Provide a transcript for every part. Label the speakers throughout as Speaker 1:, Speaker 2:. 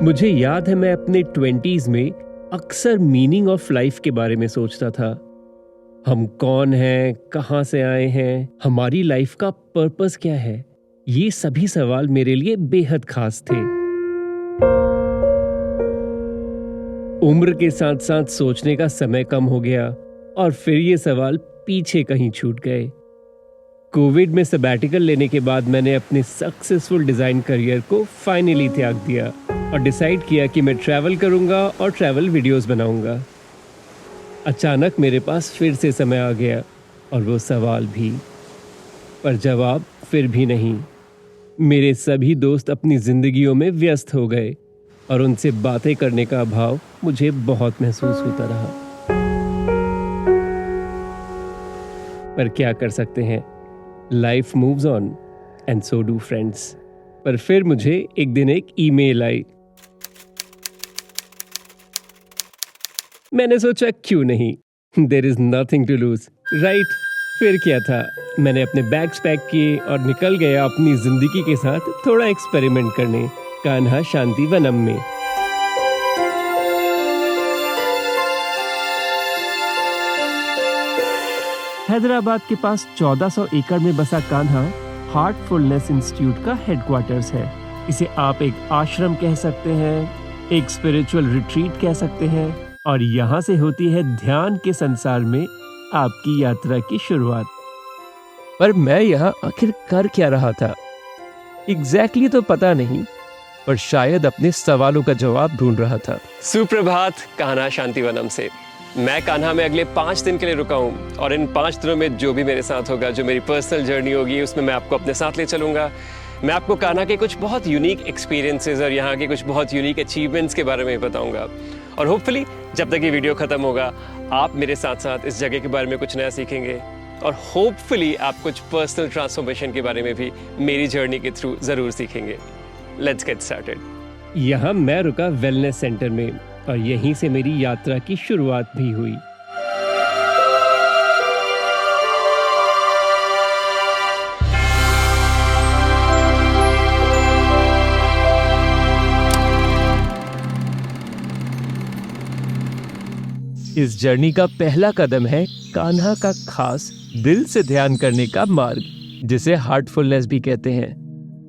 Speaker 1: मुझे याद है मैं अपने 20s में अक्सर मीनिंग ऑफ लाइफ के बारे में सोचता था। हम कौन हैं, कहाँ से आए हैं, हमारी लाइफ का पर्पस क्या है। ये सभी सवाल मेरे लिए बेहद खास थे। उम्र के साथ साथ सोचने का समय कम हो गया और फिर ये सवाल पीछे कहीं छूट गए। कोविड में सबैटिकल लेने के बाद मैंने अपने सक्सेसफुल डिजाइन करियर को फाइनली त्याग दिया और डिसाइड किया कि मैं ट्रैवल करूंगा और ट्रैवल वीडियोस बनाऊंगा। अचानक मेरे पास फिर से समय आ गया और वो सवाल भी, पर जवाब फिर भी नहीं। मेरे सभी दोस्त अपनी जिंदगियों में व्यस्त हो गए और उनसे बातें करने का अभाव मुझे बहुत महसूस होता रहा। पर क्या कर सकते हैं, life moves on and so do friends. पर फिर मुझे एक दिन एक ईमेल आई। मैंने सोचा क्यों नहीं, there is nothing to lose, right. फिर क्या था, मैंने अपने बैग्स पैक किए और निकल गया अपनी जिंदगी के साथ थोड़ा एक्सपेरिमेंट करने कान्हा शांति वनम में। हैदराबाद के पास 1400 एकड़ में बसा कान्हा हार्टफुलनेस इंस्टीट्यूट का हेडक्वार्टर्स है। इसे आप एक आश्रम कह सकते हैं, एक स्पिरिचुअल रिट्रीट कह सकते हैं, और यहाँ से होती है ध्यान के संसार में आपकी यात्रा की शुरुआत। पर मैं यहाँ आखिर कर क्या रहा था एग्जैक्टली तो पता नहीं, पर शायद अपने सवालों का जवाब ढूंढ रहा था। सुप्रभात कान्हा शांतिवनम से। मैं कान्हा में अगले 5 दिन के लिए रुका हूँ और इन 5 दिनों में जो भी मेरे साथ होगा, जो मेरी पर्सनल जर्नी होगी, उसमें मैं आपको अपने साथ ले चलूँगा। मैं आपको कान्हा के कुछ बहुत यूनिक एक्सपीरियंसेस और यहाँ के कुछ बहुत यूनिक अचीवमेंट्स के बारे में बताऊँगा। और होपफुली जब तक ये वीडियो ख़त्म होगा आप मेरे साथ साथ इस जगह के बारे में कुछ नया सीखेंगे और होपफुली आप कुछ पर्सनल ट्रांसफॉर्मेशन के बारे में भी मेरी जर्नी के थ्रू ज़रूर सीखेंगे। Let's get started. यहाँ मैं रुका वेलनेस सेंटर में और यहीं से मेरी यात्रा की शुरुआत भी हुई। इस जर्नी का पहला कदम है कान्हा का खास दिल से ध्यान करने का मार्ग, जिसे हार्टफुलनेस भी कहते हैं।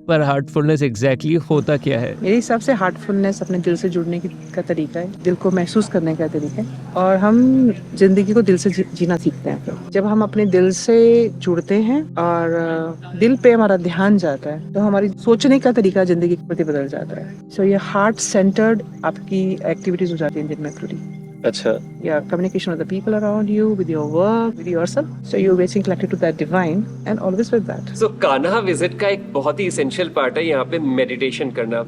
Speaker 1: पर हार्टफुलनेस एग्जैक्टली होता क्या है?
Speaker 2: मेरे हिसाब से हार्टफुलनेस अपने दिल से जुड़ने का तरीका है, दिल को महसूस करने का तरीका है, और हम जिंदगी को दिल से जीना सीखते हैं। जब हम अपने दिल से जुड़ते हैं और दिल पे हमारा ध्यान जाता है तो हमारी सोचने का तरीका जिंदगी के प्रति बदल जाता है। सो ये हार्ट सेंटर्ड आपकी एक्टिविटीज हो जाती है दिन में पूरी।
Speaker 1: अच्छा।
Speaker 2: Yeah, communication with the people around you, with your work, with yourself. So you're basically connected to that divine and always with that.
Speaker 1: So Kanha visit का एक बहुत ही इसेंशियल पार्ट है यहाँ पे मेडिटेशन करना।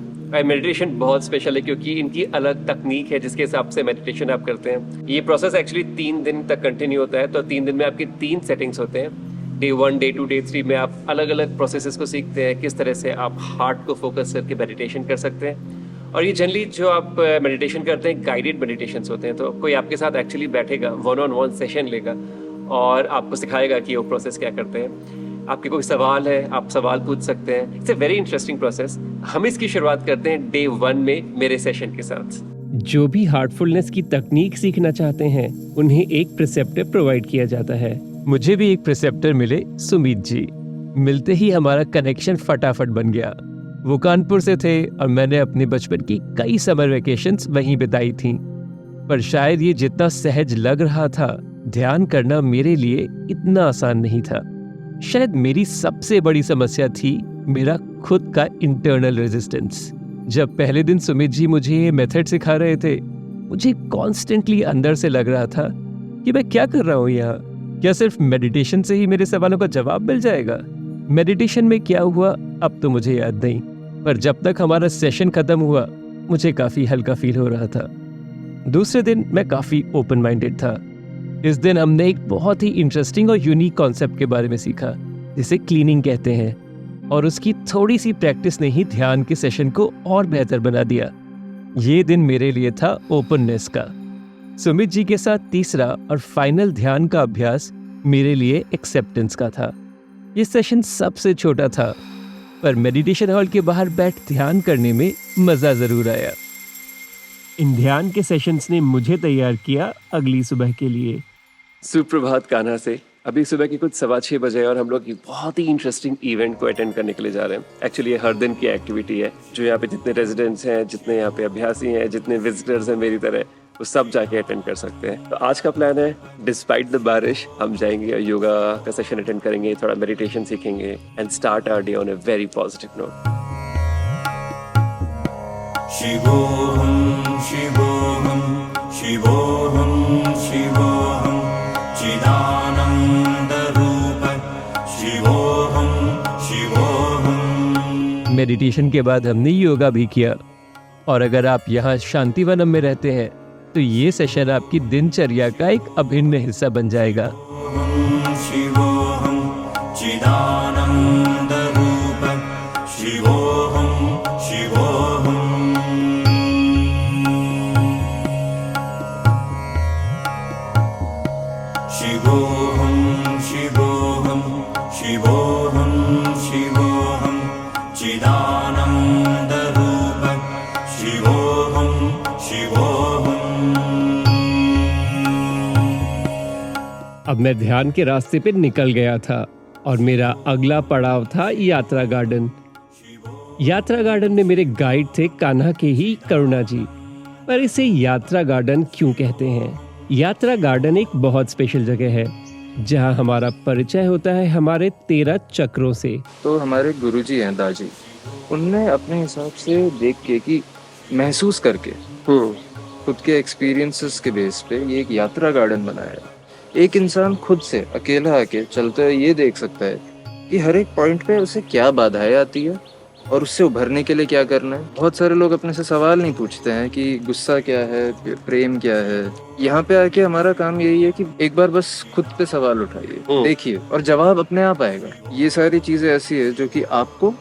Speaker 1: मेडिटेशन बहुत स्पेशल है क्योंकि इनकी अलग तकनीक है जिसके हिसाब से मेडिटेशन आप करते हैं। ये प्रोसेस एक्चुअली 3 दिन तक कंटिन्यू होता है, तो 3 दिन में आपके 3 सेटिंग्स होते हैं। Day 1, Day 2, Day 3 में आप अलग अलग प्रोसेसेस को सीखते हैं, किस तरह से आप हार्ट को फोकस करके मेडिटेशन कर सकते हैं। और ये जनरली जो आप मेडिटेशन करते हैं गाइडेड मेडिटेशंस होते हैं, तो कोई आपके साथ एक्चुअली बैठेगा, 1-on-1 सेशन लेगा और आपको सिखाएगा कि वो प्रोसेस क्या करते हैं। आपके कोई सवाल है, आप सवाल पूछ सकते हैं। It's a very interesting process. हम इसकी शुरुआत करते हैं Day 1 में मेरे सेशन के साथ। जो भी हार्टफुलनेस की तकनीक सीखना चाहते हैं उन्हें एक प्रिसेप्टर प्रोवाइड किया जाता है। मुझे भी एक प्रिसेप्टर मिले, सुमित जी। मिलते ही हमारा कनेक्शन फटाफट बन गया। वो कानपुर से थे और मैंने अपने बचपन की कई समर वेकेशंस वहीं बिताई थी। पर शायद ये जितना सहज लग रहा था, ध्यान करना मेरे लिए इतना आसान नहीं था। शायद मेरी सबसे बड़ी समस्या थी मेरा खुद का इंटरनल रेजिस्टेंस। जब पहले दिन सुमित जी मुझे ये मेथड सिखा रहे थे, मुझे कॉन्स्टेंटली अंदर से लग रहा था कि मैं क्या कर रहा हूँ यहाँ। क्या सिर्फ मेडिटेशन से ही मेरे सवालों का जवाब मिल जाएगा? मेडिटेशन में क्या हुआ अब तो मुझे याद नहीं, पर जब तक हमारा सेशन खत्म हुआ मुझे काफी हल्का फील हो रहा था। दूसरे दिन मैं काफी ओपन माइंडेड था। इस दिन हमने एक बहुत ही इंटरेस्टिंग और यूनिक कॉन्सेप्ट के बारे में सीखा, जिसे क्लीनिंग कहते हैं, और उसकी थोड़ी सी प्रैक्टिस ने ही ध्यान के सेशन को और बेहतर बना दिया। ये दिन मेरे लिए था ओपननेस का। सुमित जी के साथ तीसरा और फाइनल ध्यान का अभ्यास मेरे लिए एक्सेप्टेंस का था। ये सेशन सबसे छोटा था,
Speaker 3: पर मेडिटेशन हॉल के बाहर बैठ ध्यान करने में मजा जरूर आया। इन ध्यान के सेशंस ने मुझे तैयार किया अगली सुबह के लिए।
Speaker 1: सुप्रभात कान्हा से। अभी सुबह के कुछ 6:15 बजे और हम लोग एक बहुत ही इंटरेस्टिंग इवेंट को अटेंड करने के लिए जा रहे हैं। एक्चुअली ये हर दिन की एक्टिविटी है, जो यहाँ पे जितने रेजिडेंट्स हैं, जितने यहाँ पे अभ्यासी हैं, जितने विजिटर्स हैं मेरी तरह, वो सब जाके अटेंड कर सकते हैं। तो आज का प्लान है, डिस्पाइट द बारिश हम जाएंगे और योगा का सेशन अटेंड करेंगे, थोड़ा मेडिटेशन सीखेंगे and start our day on a very positive note.
Speaker 4: शिवोऽहं शिवोऽहं शिवोऽहं शिवोऽहं चिदानन्दरूप शिवोऽहं शिवोऽहं।
Speaker 3: मेडिटेशन के बाद हमने योगा भी किया, और अगर आप यहाँ शांतिवनम में रहते हैं तो ये सेशन आपकी दिनचर्या का एक अभिन्न हिस्सा बन जाएगा।
Speaker 4: शिवोऽहं चिदानन्दरूप शिवोऽहं शिवोऽहं। शिवोऽहं शिवोऽहं शिवोऽहं शिवोऽहं चिदानन्दरूप शिवोऽहं शिवोऽहं।
Speaker 3: अब मैं ध्यान के रास्ते पे निकल गया था और मेरा अगला पड़ाव था यात्रा गार्डन। यात्रा गार्डन में मेरे गाइड थे कान्हा के ही करुणा जी। पर इसे यात्रा गार्डन क्यों कहते हैं? यात्रा गार्डन एक बहुत स्पेशल जगह है जहां हमारा परिचय होता है हमारे 13 चक्रों से।
Speaker 5: तो हमारे गुरुजी हैं दाजी, उनने अपने हिसाब से देख के कि महसूस करके खुद के एक्सपीरियंसेस के बेस पे ये एक यात्रा गार्डन बनाया है। एक इंसान खुद से अकेला आके चलते हुए ये देख सकता है कि हर एक पॉइंट पे उसे क्या बाधाएं आती है और उससे उभरने के लिए क्या करना है। बहुत सारे लोग अपने से सवाल नहीं पूछते हैं कि गुस्सा क्या है, प्रेम क्या है। यहाँ पे आके हमारा काम यही है कि एक बार बस खुद पे सवाल उठाइए, देखिए, और जवाब अपने आप आएगा। ये सारी चीजें ऐसी है जो कि आपको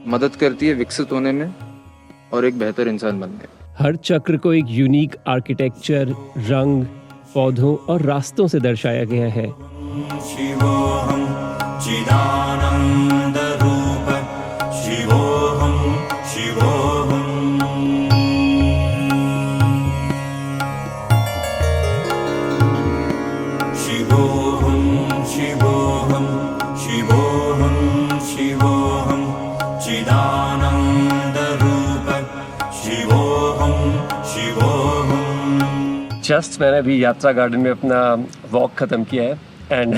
Speaker 5: मदद करती है विकसित होने में और एक बेहतर इंसान बनने में।
Speaker 3: हर चक्र को एक यूनिक आर्किटेक्चर, रंग, पौधों और रास्तों से दर्शाया गया है।
Speaker 4: शिवोऽहं चिदानन्दरूप शिवोऽहं शिवोऽहं। शिवोऽहं शिवोऽहं शिवोऽहं शिवोऽहं चिदानन्दरूप शिवोऽहं शिवोऽहं।
Speaker 1: जस्ट मैंने अभी यात्रा गार्डन में अपना वॉक ख़त्म किया है and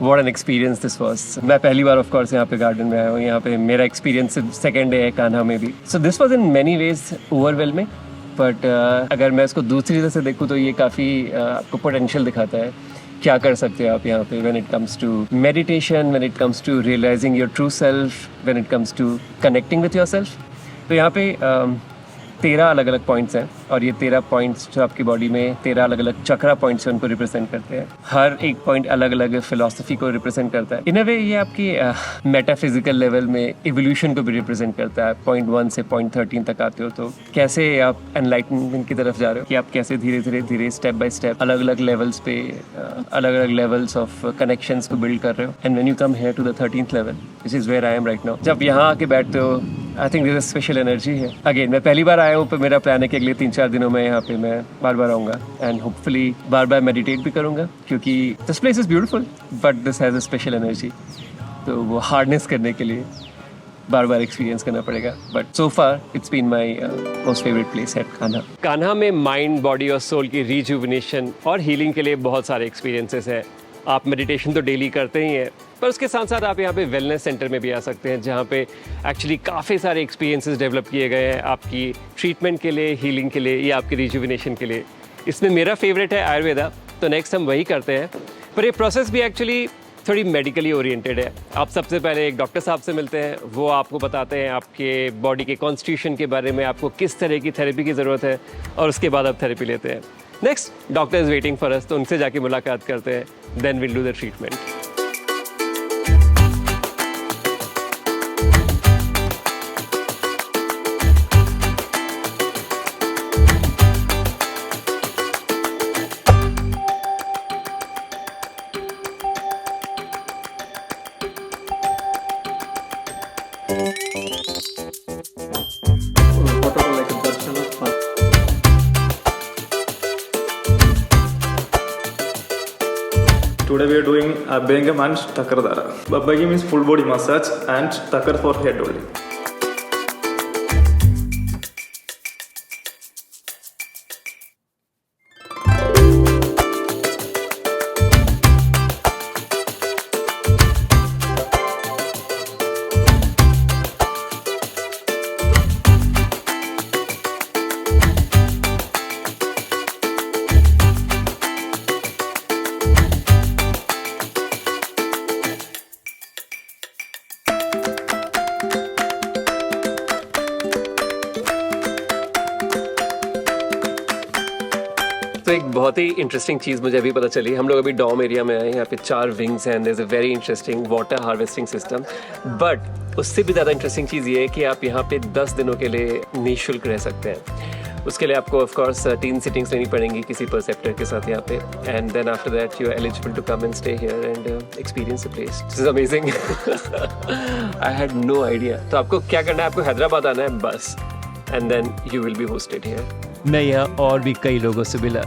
Speaker 1: what an experience this was. मैं पहली बार ऑफ कोर्स यहाँ पे गार्डन में आया हूँ। यहाँ पे मेरा एक्सपीरियंस सेकेंड डे है कान्हा में भी। So this was in many ways overwhelming, but अगर मैं इसको दूसरी तरह से देखूँ तो ये काफ़ी आपको पोटेंशियल दिखाता है। क्या कर सकते हो आप यहाँ पे when it comes to meditation, when it comes to realising your true self, when it comes to connecting with your self. तो यहाँ पे 13 अलग अलग पॉइंट्स हैं और ये 13 पॉइंट्स जो आपकी बॉडी में 13 अलग अलग चक्रा पॉइंट्स हैं उनको रिप्रेजेंट करते हैं। हर एक पॉइंट अलग अलग फिलॉसफी को रिप्रेजेंट करता है। इन अ वे ये आपकी मेटाफिजिकल लेवल में इवोल्यूशन को भी रिप्रेजेंट करता है। पॉइंट 1 से पॉइंट 13 तक आते हो तो कैसे आप एनलाइटनमेंट की तरफ जा रहे हो, कि आप कैसे धीरे धीरे स्टेप बाय स्टेप अलग अलग लेवल्स पे अलग अलग लेवल्स ऑफ कनेक्शंस को बिल्ड कर रहे हो। And when you come here to the 13th level, which is where I am right now, जब यहाँ आके बैठते हो I think this special energy है। अगेन मैं पहली बार आया हूँ, पर मेरा प्लान है कि अगले 3-4 दिनों में यहाँ पे मैं बार बार आऊँगा and hopefully bar bar meditate भी करूँगा, क्योंकि this place is beautiful but this has a special energy. तो वो हार्डनेस करने के लिए बार बार एक्सपीरियंस करना पड़ेगा। But so far it's been my most favourite place at Kanha. Kanha में माइंड, बॉडी और सोल की रिजुविनेशन और हीलिंग के लिए बहुत सारे एक्सपीरियंसेस है। आप मेडिटेशन तो डेली करते ही हैं, पर उसके साथ साथ आप यहाँ पे वेलनेस सेंटर में भी आ सकते हैं, जहाँ पे एक्चुअली काफ़ी सारे एक्सपीरियंसेस डेवलप किए गए हैं आपकी ट्रीटमेंट के लिए, हीलिंग के लिए या आपकी रिजुविनेशन के लिए। इसमें मेरा फेवरेट है आयुर्वेदा, तो नेक्स्ट हम वही करते हैं। पर ये प्रोसेस भी एक्चुअली थोड़ी मेडिकली ओरिएंटेड है। आप सबसे पहले एक डॉक्टर साहब से मिलते हैं, वो आपको बताते हैं आपके बॉडी के कॉन्स्टिट्यूशन के बारे में, आपको किस तरह की थेरेपी की ज़रूरत है, और उसके बाद आप थेरेपी लेते हैं। Next doctor is waiting for us, तो उनसे जाके मुलाकात करते हैं, then will do the treatment.
Speaker 6: Today we are doing Abhyangam and Takardara. Abhyangam means full body massage and Takar for head only.
Speaker 1: तो एक बहुत ही इंटरेस्टिंग चीज़ मुझे अभी पता चली। हम लोग अभी डॉम एरिया में आए, यहाँ पे 4 विंग्स हैं, there is a very interesting water harvesting system. But उससे भी ज़्यादा इंटरेस्टिंग चीज़ ये है कि आप यहाँ पे 10 दिनों के लिए निःशुल्क रह सकते हैं। उसके लिए आपको ऑफ कोर्स 3 सिटिंग्स लेनी पड़ेंगी किसी परसेप्टर के साथ यहाँ पे, and then after that you are eligible to come and stay here and experience the place. This is amazing. I had no idea. तो आपको क्या करना है, आपको हैदराबाद आना है बस, and then you will be hosted here.
Speaker 3: मैं यहाँ और भी कई लोगों से मिला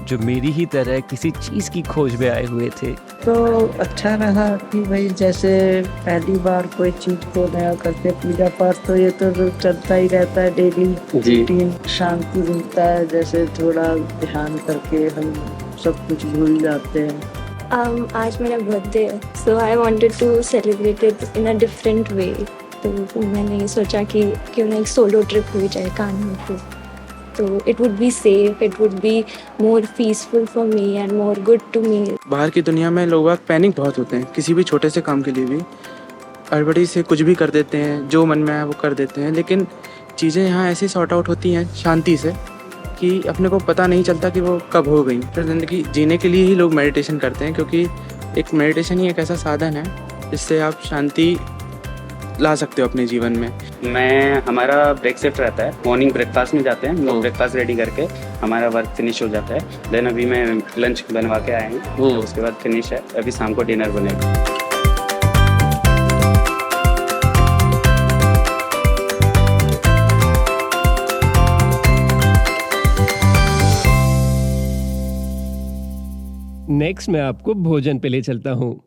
Speaker 3: जो मेरी ही तरह किसी चीज़ की खोज में आए हुए थे।
Speaker 2: तो अच्छा रहा कि भाई जैसे पहली बार कोई चीज को नया करते, पूजा पाठ तो ये तो चलता ही रहता है डेली रूटीन। शांति मिलता है, जैसे थोड़ा ध्यान करके हम सब कुछ भूल जाते हैं।
Speaker 7: आज मेरा बर्थडे है, so I wanted to celebrate it in a different way. तो मैंने ये सोचा कि क्यों ना एक सोलो ट्रिप हो जाए कान्हा को, तो it would be safe, it would be more peaceful for me and more good to me.
Speaker 8: बाहर की दुनिया में लोग पैनिक बहुत होते हैं, किसी भी छोटे से काम के लिए भी हड़बड़ी से कुछ भी कर देते हैं, जो मन में आए वो कर देते हैं। लेकिन चीज़ें यहाँ ऐसी सॉर्ट आउट होती हैं शांति से कि अपने को पता नहीं चलता कि वो कब हो गई। फिर ज़िंदगी जीने के लिए ही लोग मेडिटेशन करते हैं, क्योंकि एक मेडिटेशन ही एक ऐसा साधन है जिससे आप शांति ला सकते हो अपने जीवन में।
Speaker 9: हमारा ब्रेक शिफ्ट रहता है, मॉर्निंग ब्रेकफास्ट में जाते हैं हम लोग, ब्रेकफास्ट रेडी करके हमारा वर्क फिनिश हो जाता है। देन अभी मैं लंच बनवा के आए हैं, तो उसके बाद फिनिश है, अभी शाम को डिनर बनेगा।
Speaker 3: नेक्स्ट मैं आपको भोजन पे ले चलता हूँ।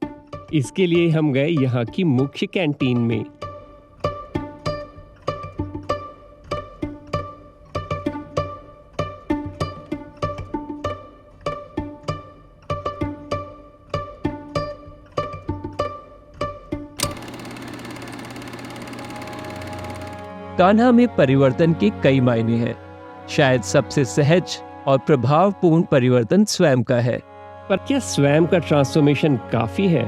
Speaker 3: इसके लिए हम गए यहाँ की मुख्य कैंटीन में। कान्हा में परिवर्तन के कई मायने हैं। शायद सबसे सहज और प्रभावपूर्ण परिवर्तन स्वयं का है। पर क्या स्वयं का ट्रांसफॉर्मेशन काफी है?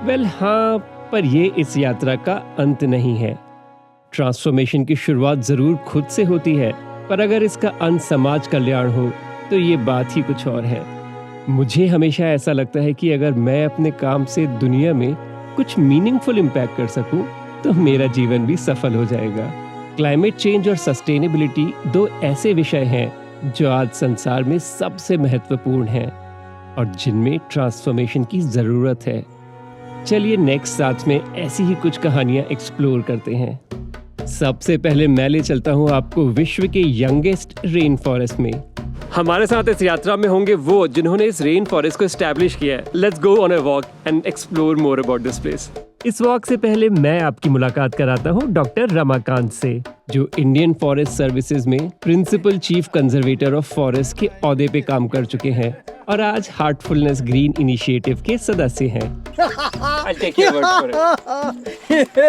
Speaker 3: वेल हाँ, पर ये इस यात्रा का अंत नहीं है। ट्रांसफॉर्मेशन की शुरुआत जरूर खुद से होती है, पर अगर इसका अंत समाज कल्याण हो तो ये बात ही कुछ और है। मुझे हमेशा ऐसा लगता है कि अगर मैं अपने काम से दुनिया में कुछ मीनिंगफुल इम्पैक्ट कर सकूं, तो मेरा जीवन भी सफल हो जाएगा। क्लाइमेट चेंज और सस्टेनेबिलिटी 2 ऐसे विषय हैं जो आज संसार में सबसे महत्वपूर्ण हैं और जिनमें ट्रांसफॉर्मेशन की जरूरत है। चलिए नेक्स्ट साथ में ऐसी ही कुछ कहानियां एक्सप्लोर करते हैं। सबसे पहले मैं ले चलता हूं आपको विश्व के यंगेस्ट रेन फॉरेस्ट में।
Speaker 1: हमारे साथ इस यात्रा में होंगे वो जिन्होंने इस रेन फॉरेस्ट को एस्टैब्लिश किया है। Let's go on a walk and explore more about this place.
Speaker 3: इस वॉक से पहले मैं आपकी मुलाकात कराता हूं डॉक्टर रमाकांत से, जो इंडियन फॉरेस्ट सर्विसेज में principal chief conservator of forest के ओहदे पे काम कर चुके हैं और आज हार्टफुलनेस ग्रीन इनिशिएटिव के सदस्य हैं।
Speaker 1: I'll take your word for it.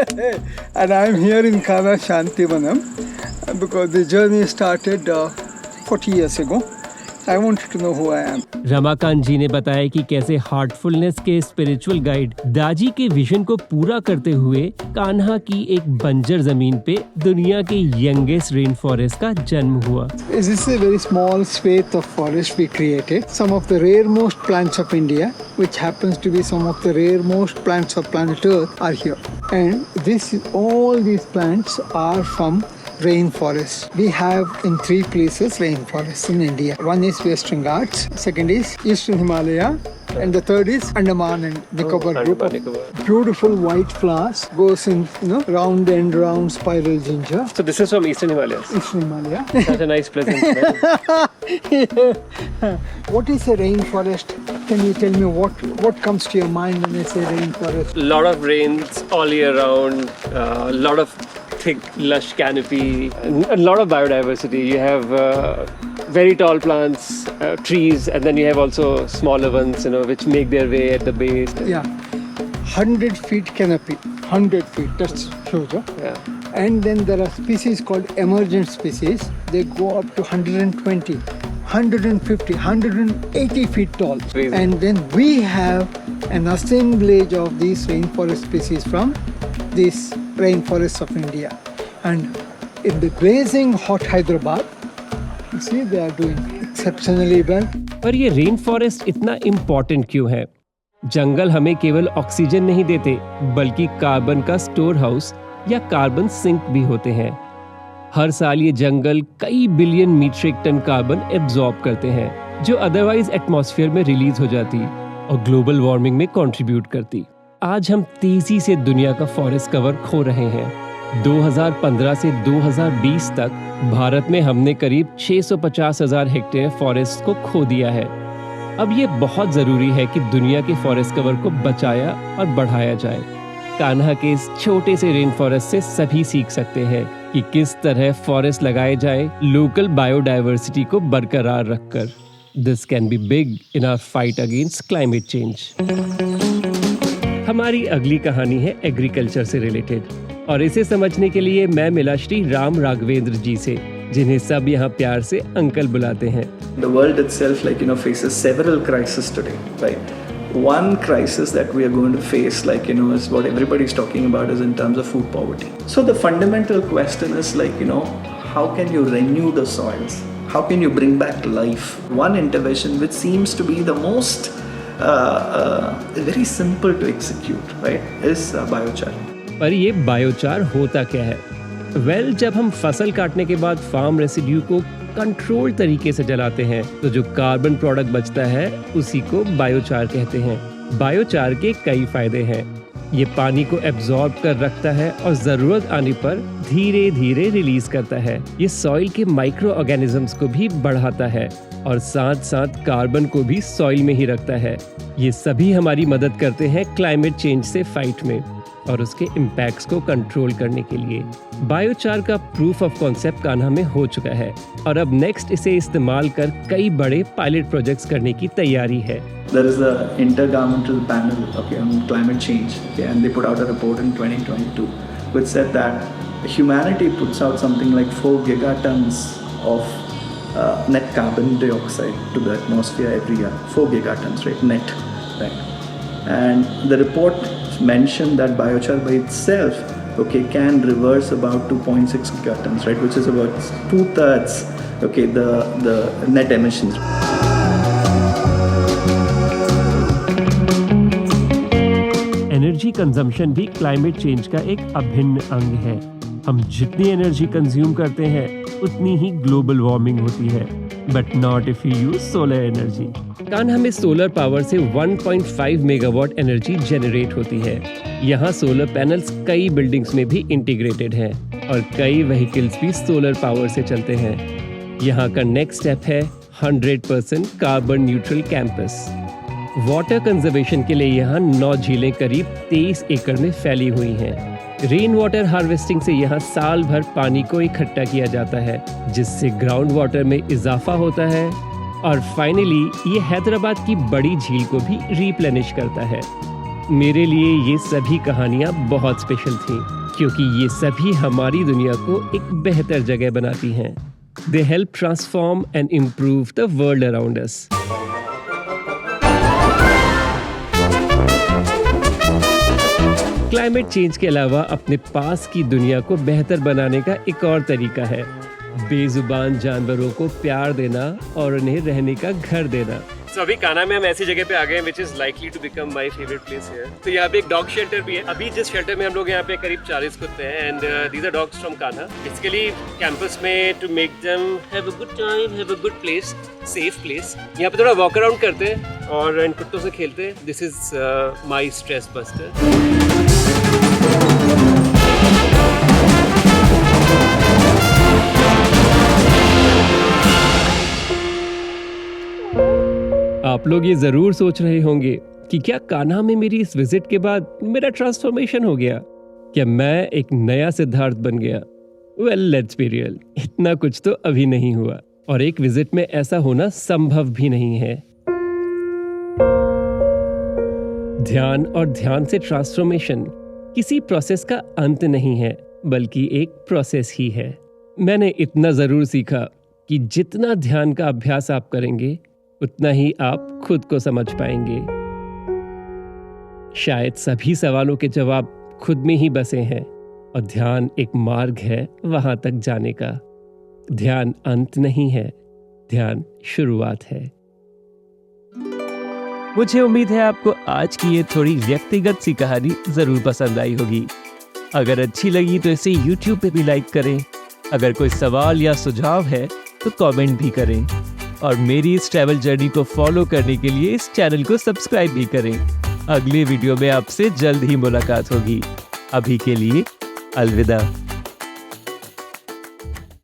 Speaker 10: And I'm here in Kanha Shantivanam because the journey started 40 years ago. I wanted to know who I am.
Speaker 3: Ramakant जी ने बताया कि कैसे हार्टफुलनेस के स्पिरिचुअल गाइड दाजी के vision को पूरा करते हुए कान्हा की एक बंजर जमीन पे दुनिया के यंगेस्ट रेन फॉरेस्ट का जन्म हुआ।
Speaker 10: This is a very small swathe of forest we created. Some of the raremost plants of India, which happens to be some of the raremost plants of planet Earth, are here. And all these plants are from rainforest. We have in 3 places rainforests in India. One is Western Ghats, second is Eastern Himalaya, and the third is Andaman and Nicobar group. Beautiful white flowers, goes in round and round spiral ginger.
Speaker 1: So this is from Eastern Himalayas.
Speaker 10: Eastern Himalaya.
Speaker 1: Such a nice pleasant smell.
Speaker 10: What is a rainforest? Can you tell me what comes to your mind when I say rainforest?
Speaker 1: A lot of rains all year round, a lot of thick, lush canopy, a lot of biodiversity. You have very tall plants, trees, and then you have also smaller ones, which make their way at the base.
Speaker 10: Yeah, 100 feet canopy, 100 feet, that's huge. Huh?
Speaker 1: Yeah.
Speaker 10: And then there are species called emergent species. They go up to 120, 150, 180 feet tall.
Speaker 1: Crazy.
Speaker 10: And then we have an assemblage of these rainforest species from these rainforests of India. And in the blazing hot Hyderabad, you see they are doing exceptionally well.
Speaker 3: पर ये rain forest इतना important क्यों है? जंगल हमें केवल oxygen नहीं देते, बल्कि कार्बन का स्टोर हाउस या कार्बन सिंक भी होते हैं। हर साल ये जंगल कई billion metric ton carbon absorb करते हैं, जो अदरवाइज एटमॉस्फेयर में रिलीज हो जाती और ग्लोबल वार्मिंग में कंट्रीब्यूट करती। आज हम तेजी से दुनिया का फॉरेस्ट कवर खो रहे हैं। 2015 से 2020 तक भारत में हमने करीब 650,000 हेक्टेयर फॉरेस्ट को खो दिया है। अब ये बहुत ज़रूरी है कि दुनिया के फॉरेस्ट कवर को बचाया और बढ़ाया जाए। कान्हा के इस छोटे से रेन फॉरेस्ट से सभी सीख सकते हैं कि किस तरह फॉरेस्ट लगाए जाए लोकल बायोडाइवर्सिटी को बरकरार रखकर। This can be big in our fight against climate change. हमारी अगली कहानी है एग्रीकल्चर से रिलेटेड, और इसे समझने के लिए मैं मिला श्री राम राघवेंद्र जी से, जिन्हें सब यहाँ प्यार से अंकल बुलाते हैं।
Speaker 11: The world itself, faces several crises today, right? One crisis that we are going to face, is what everybody is talking about, is in terms of food poverty. So the fundamental question is, how can you renew the soils? How can you bring back life? One intervention which seems to be the most very simple to execute, right, is biochar.
Speaker 3: पर ये biochar होता क्या है? जब हम फसल काटने के बाद फार्म रेसिड्यू को कंट्रोल तरीके से जलाते हैं, तो जो कार्बन प्रोडक्ट बचता है उसी को बायोचार कहते हैं। बायोचार के कई फायदे हैं। ये पानी को एब्जॉर्ब कर रखता है और जरूरत आने पर धीरे धीरे रिलीज करता है। ये सॉइल के माइक्रो ऑर्गेनिजम्स को भी बढ़ाता है और साथ साथ कार्बन को भी सॉइल में ही रखता है। ये सभी हमारी मदद करते हैं क्लाइमेट चेंज से फाइट में और उसके इम्पैक्ट्स को कंट्रोल करने के लिए। बायोचार का प्रूफ ऑफ कॉन्सेप्ट कान्हा में हो चुका है और अब नेक्स्ट इसे इस्तेमाल कर कई बड़े पायलट प्रोजेक्ट्स करने की तैयारी है।
Speaker 11: There is the Intergovernmental Panel, on climate change, and they put out a report in 2022 which said that humanity puts out something like 4 gigatons of net carbon dioxide to the atmosphere every year. 4 gigatons, right? Net, right? And the report mentioned that biochar by itself, can reverse about 2.6 gigatons, right? Which is about 2/3, the net emissions.
Speaker 3: Energy consumption भी climate change का एक अभिन्न अंग है। हम जितनी energy consume करते हैं उतनी ही ग्लोबल वार्मिंग होती है, but not if you use solar energy. Kanha में सोलर पावर से 1.5 मेगावाट एनर्जी जनरेट होती है। यहाँ सोलर पैनल्स कई बिल्डिंग्स में भी इंटीग्रेटेड हैं और कई व्हीकल्स भी सोलर पावर से चलते हैं। यहाँ का नेक्स्ट स्टेप है 100% carbon neutral campus. Water conservation के लिए यहाँ 9 झीलें करीब 23 एकड़ में फैली हुई हैं। रेन वाटर हार्वेस्टिंग से यहाँ साल भर पानी को इकट्ठा किया जाता है, जिससे ग्राउंड वाटर में इजाफा होता है और फाइनली ये हैदराबाद की बड़ी झील को भी रिप्लेनिश करता है। मेरे लिए ये सभी कहानियाँ बहुत स्पेशल थी, क्योंकि ये सभी हमारी दुनिया को एक बेहतर जगह बनाती हैं। They help transform and improve the world around us. Climate change के अलावा अपने पास की दुनिया को बेहतर बनाने का एक और तरीका है बेजुबान जानवरों को प्यार देना और उन्हें रहने का घर देना।
Speaker 1: So, अभी कान्हा में हम ऐसी जगह पे आ गए हैं which is likely to become my favorite place here. तो यहाँ पे एक डॉग शेल्टर भी है. अभी जिस शेल्टर में हम लोग यहाँ पे करीब 40 कुत्ते हैं and these are dogs from Kanha. Basically campus में to make them have a good time, have a good place, safe place. यहाँ पे थोड़ा walk around करते हैं और इन कुत्तों से खेलते हैं. This is my stress buster.
Speaker 3: आप लोग ये जरूर सोच रहे होंगे कि क्या कान्हा में मेरी इस विजिट के बाद मेरा ट्रांसफॉर्मेशन हो गया, क्या मैं एक नया सिद्धार्थ बन गया। वेल लेट्स बी रियल, इतना कुछ तो अभी नहीं हुआ और एक विजिट में ऐसा होना संभव भी नहीं है। ध्यान और ध्यान से ट्रांसफॉर्मेशन किसी प्रोसेस का अंत नहीं है, बल्कि एक प्रोसेस ही है। मैंने इतना जरूर सीखा कि जितना ध्यान का अभ्यास आप करेंगे उतना ही आप खुद को समझ पाएंगे। शायद सभी सवालों के जवाब खुद में ही बसे हैं और ध्यान एक मार्ग है वहां तक जाने का। ध्यान अंत नहीं है, ध्यान शुरुआत है।
Speaker 12: मुझे उम्मीद है आपको आज की ये थोड़ी व्यक्तिगत सी कहानी जरूर पसंद आई होगी। अगर अच्छी लगी तो इसे YouTube पे भी लाइक करें। अगर कोई सवाल या सुझाव है तो कमेंट भी करें और मेरी इस ट्रैवल जर्नी को फॉलो करने के लिए इस चैनल को सब्सक्राइब भी करें। अगले वीडियो में आपसे जल्द ही मुलाकात होगी। अभी के लिए अलविदा।